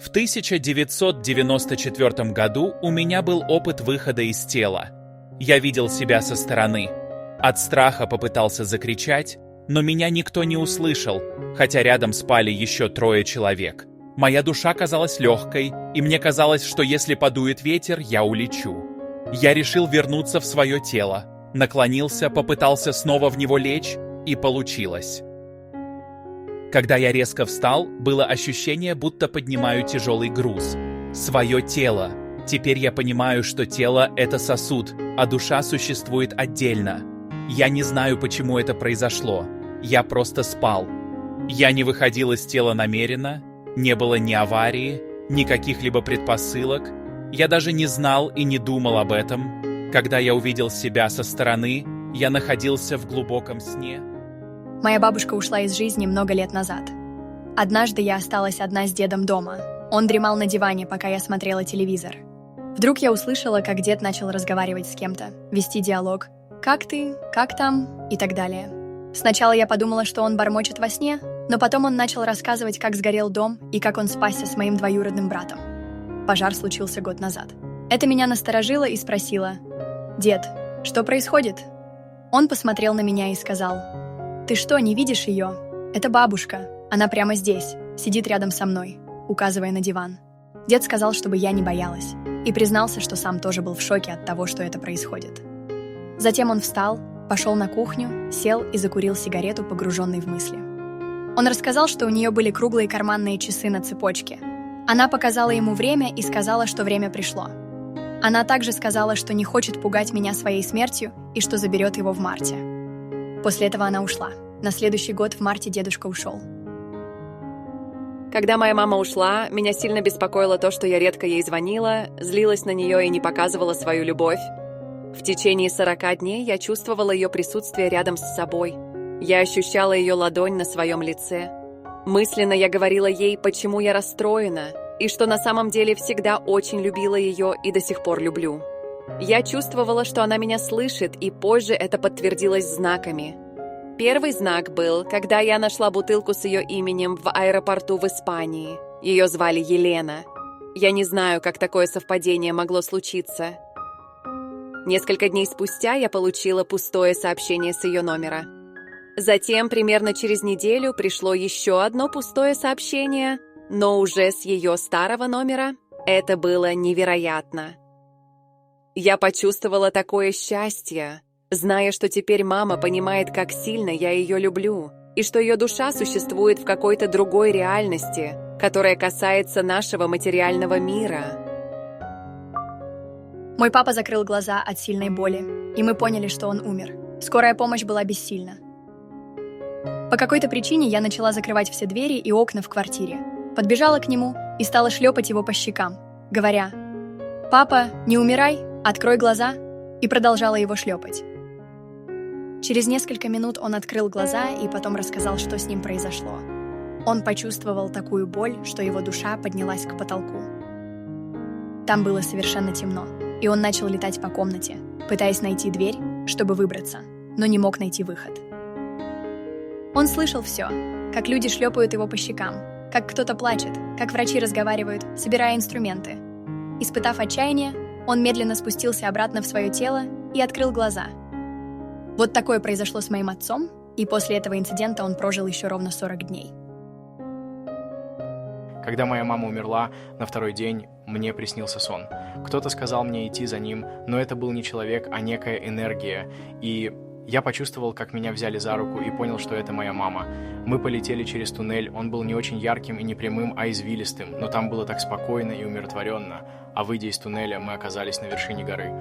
В 1994 году у меня был опыт выхода из тела. Я видел себя со стороны. От страха попытался закричать, но меня никто не услышал, хотя рядом спали еще 3 человек. Моя душа казалась легкой, и мне казалось, что если подует ветер, я улечу. Я решил вернуться в свое тело, наклонился, попытался снова в него лечь, и получилось. Когда я резко встал, было ощущение, будто поднимаю тяжелый груз. Свое тело. Теперь я понимаю, что тело — это сосуд, а душа существует отдельно. Я не знаю, почему это произошло. Я просто спал. Я не выходил из тела намеренно, не было ни аварии, ни каких-либо предпосылок. Я даже не знал и не думал об этом. Когда я увидел себя со стороны, я находился в глубоком сне. Моя бабушка ушла из жизни много лет назад. Однажды я осталась одна с дедом дома. Он дремал на диване, пока я смотрела телевизор. Вдруг я услышала, как дед начал разговаривать с кем-то, вести диалог. «Как ты? Как там?» и так далее. Сначала я подумала, что он бормочет во сне, но потом он начал рассказывать, как сгорел дом и как он спасся с моим двоюродным братом. Пожар случился год назад. Это меня насторожило и спросила: «Дед, что происходит?» Он посмотрел на меня и сказал: «Ты что, не видишь ее? Это бабушка. Она прямо здесь, сидит рядом со мной», указывая на диван. Дед сказал, чтобы я не боялась, и признался, что сам тоже был в шоке от того, что это происходит. Затем он встал, пошел на кухню, сел и закурил сигарету, погруженный в мысли. Он рассказал, что у нее были круглые карманные часы на цепочке. Она показала ему время и сказала, что время пришло. Она также сказала, что не хочет пугать меня своей смертью и что заберет его в марте. После этого она ушла. На следующий год в марте дедушка ушел. Когда моя мама ушла, меня сильно беспокоило то, что я редко ей звонила, злилась на нее и не показывала свою любовь. В течение 40 дней я чувствовала ее присутствие рядом с собой. Я ощущала ее ладонь на своем лице. Мысленно я говорила ей, почему я расстроена, и что на самом деле всегда очень любила ее и до сих пор люблю. Я чувствовала, что она меня слышит, и позже это подтвердилось знаками. Первый знак был, когда я нашла бутылку с ее именем в аэропорту в Испании. Ее звали Елена. Я не знаю, как такое совпадение могло случиться. Несколько дней спустя я получила пустое сообщение с ее номера. Затем, примерно через неделю, пришло еще одно пустое сообщение, но уже с ее старого номера. Это было невероятно. Я почувствовала такое счастье, зная, что теперь мама понимает, как сильно я ее люблю, и что ее душа существует в какой-то другой реальности, которая касается нашего материального мира. Мой папа закрыл глаза от сильной боли, и мы поняли, что он умер. Скорая помощь была бессильна. По какой-то причине я начала закрывать все двери и окна в квартире. Подбежала к нему и стала шлепать его по щекам, говоря: «Папа, не умирай, открой глаза», и продолжала его шлепать. Через несколько минут он открыл глаза и потом рассказал, что с ним произошло. Он почувствовал такую боль, что его душа поднялась к потолку. Там было совершенно темно, и он начал летать по комнате, пытаясь найти дверь, чтобы выбраться, но не мог найти выход. Он слышал все, как люди шлепают его по щекам, как кто-то плачет, как врачи разговаривают, собирая инструменты. Испытав отчаяние, он медленно спустился обратно в свое тело и открыл глаза. Вот такое произошло с моим отцом, и после этого инцидента он прожил еще ровно 40 дней. Когда моя мама умерла, на 2-й день мне приснился сон. Кто-то сказал мне идти за ним, но это был не человек, а некая энергия, и я почувствовал, как меня взяли за руку и понял, что это моя мама. Мы полетели через туннель, он был не очень ярким и не прямым, а извилистым, но там было так спокойно и умиротворенно, а выйдя из туннеля, мы оказались на вершине горы.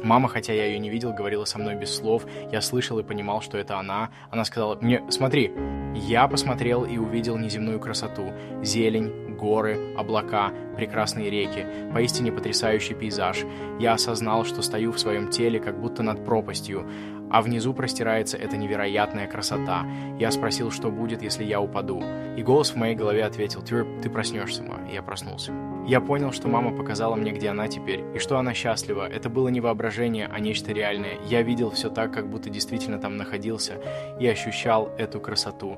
Мама, хотя я ее не видел, говорила со мной без слов, я слышал и понимал, что это она. Она сказала мне: «Смотри». Я посмотрел и увидел неземную красоту, зелень, горы, облака, прекрасные реки, поистине потрясающий пейзаж. Я осознал, что стою в своем теле, как будто над пропастью, а внизу простирается эта невероятная красота. Я спросил, что будет, если я упаду. И голос в моей голове ответил: «Ты проснешься, ма». И я проснулся. Я понял, что мама показала мне, где она теперь, и что она счастлива. Это было не воображение, а нечто реальное. Я видел все так, как будто действительно там находился, и ощущал эту красоту.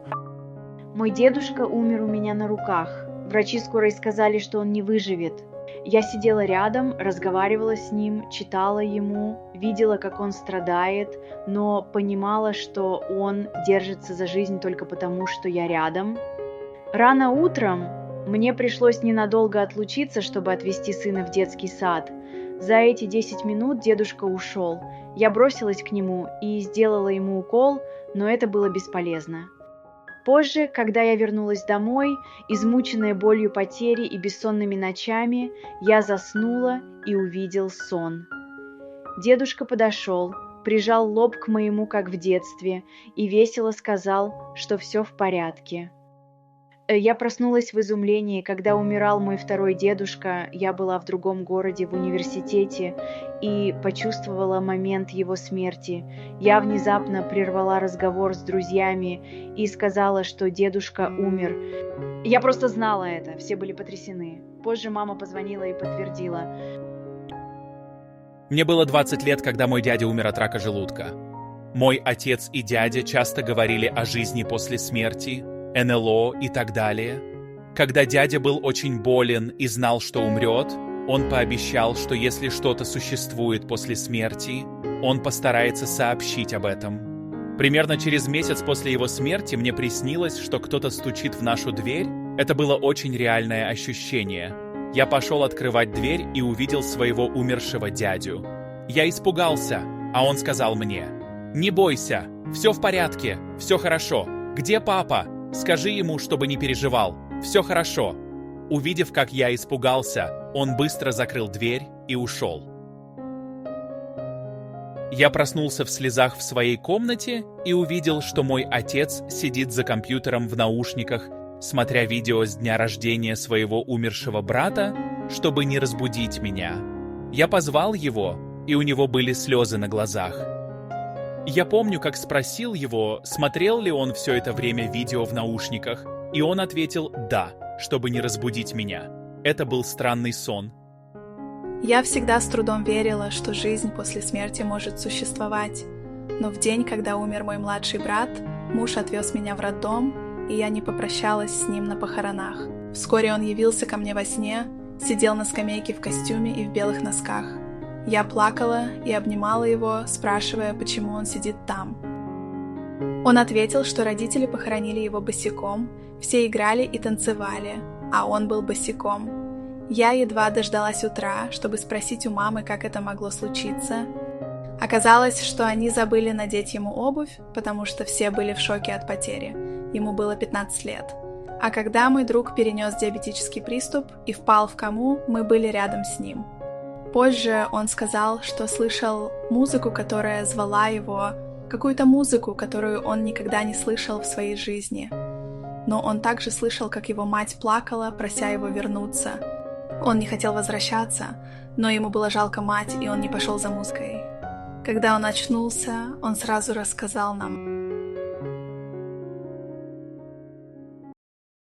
Мой дедушка умер у меня на руках. Врачи скорой сказали, что он не выживет. Я сидела рядом, разговаривала с ним, читала ему, видела, как он страдает, но понимала, что он держится за жизнь только потому, что я рядом. Рано утром мне пришлось ненадолго отлучиться, чтобы отвезти сына в детский сад. За эти 10 минут дедушка ушел. Я бросилась к нему и сделала ему укол, но это было бесполезно. Позже, когда я вернулась домой, измученная болью потери и бессонными ночами, я заснула и увидел сон. Дедушка подошел, прижал лоб к моему, как в детстве, и весело сказал, что все в порядке. Я проснулась в изумлении, когда умирал мой второй дедушка, я была в другом городе в университете и почувствовала момент его смерти. Я внезапно прервала разговор с друзьями и сказала, что дедушка умер. Я просто знала это, все были потрясены. Позже мама позвонила и подтвердила. Мне было 20 лет, когда мой дядя умер от рака желудка. Мой отец и дядя часто говорили о жизни после смерти, НЛО и так далее. Когда дядя был очень болен и знал, что умрет, он пообещал, что если что-то существует после смерти, он постарается сообщить об этом. Примерно через месяц после его смерти мне приснилось, что кто-то стучит в нашу дверь. Это было очень реальное ощущение. Я пошел открывать дверь и увидел своего умершего дядю. Я испугался, а он сказал мне: «Не бойся, все в порядке, все хорошо. Где папа? Скажи ему, чтобы не переживал. Все хорошо». Увидев, как я испугался, он быстро закрыл дверь и ушел. Я проснулся в слезах в своей комнате и увидел, что мой отец сидит за компьютером в наушниках, смотря видео с дня рождения своего умершего брата, чтобы не разбудить меня. Я позвал его, и у него были слезы на глазах. Я помню, как спросил его, смотрел ли он все это время видео в наушниках, и он ответил «да», чтобы не разбудить меня. Это был странный сон. Я всегда с трудом верила, что жизнь после смерти может существовать. Но в день, когда умер мой младший брат, муж отвез меня в роддом, и я не попрощалась с ним на похоронах. Вскоре он явился ко мне во сне, сидел на скамейке в костюме и в белых носках. Я плакала и обнимала его, спрашивая, почему он сидит там. Он ответил, что родители похоронили его босиком, все играли и танцевали, а он был босиком. Я едва дождалась утра, чтобы спросить у мамы, как это могло случиться. Оказалось, что они забыли надеть ему обувь, потому что все были в шоке от потери. Ему было 15 лет. А когда мой друг перенес диабетический приступ и впал в кому, мы были рядом с ним. Позже он сказал, что слышал музыку, которая звала его, какую-то музыку, которую он никогда не слышал в своей жизни. Но он также слышал, как его мать плакала, прося его вернуться. Он не хотел возвращаться, но ему было жалко мать, и он не пошел за музыкой. Когда он очнулся, он сразу рассказал нам.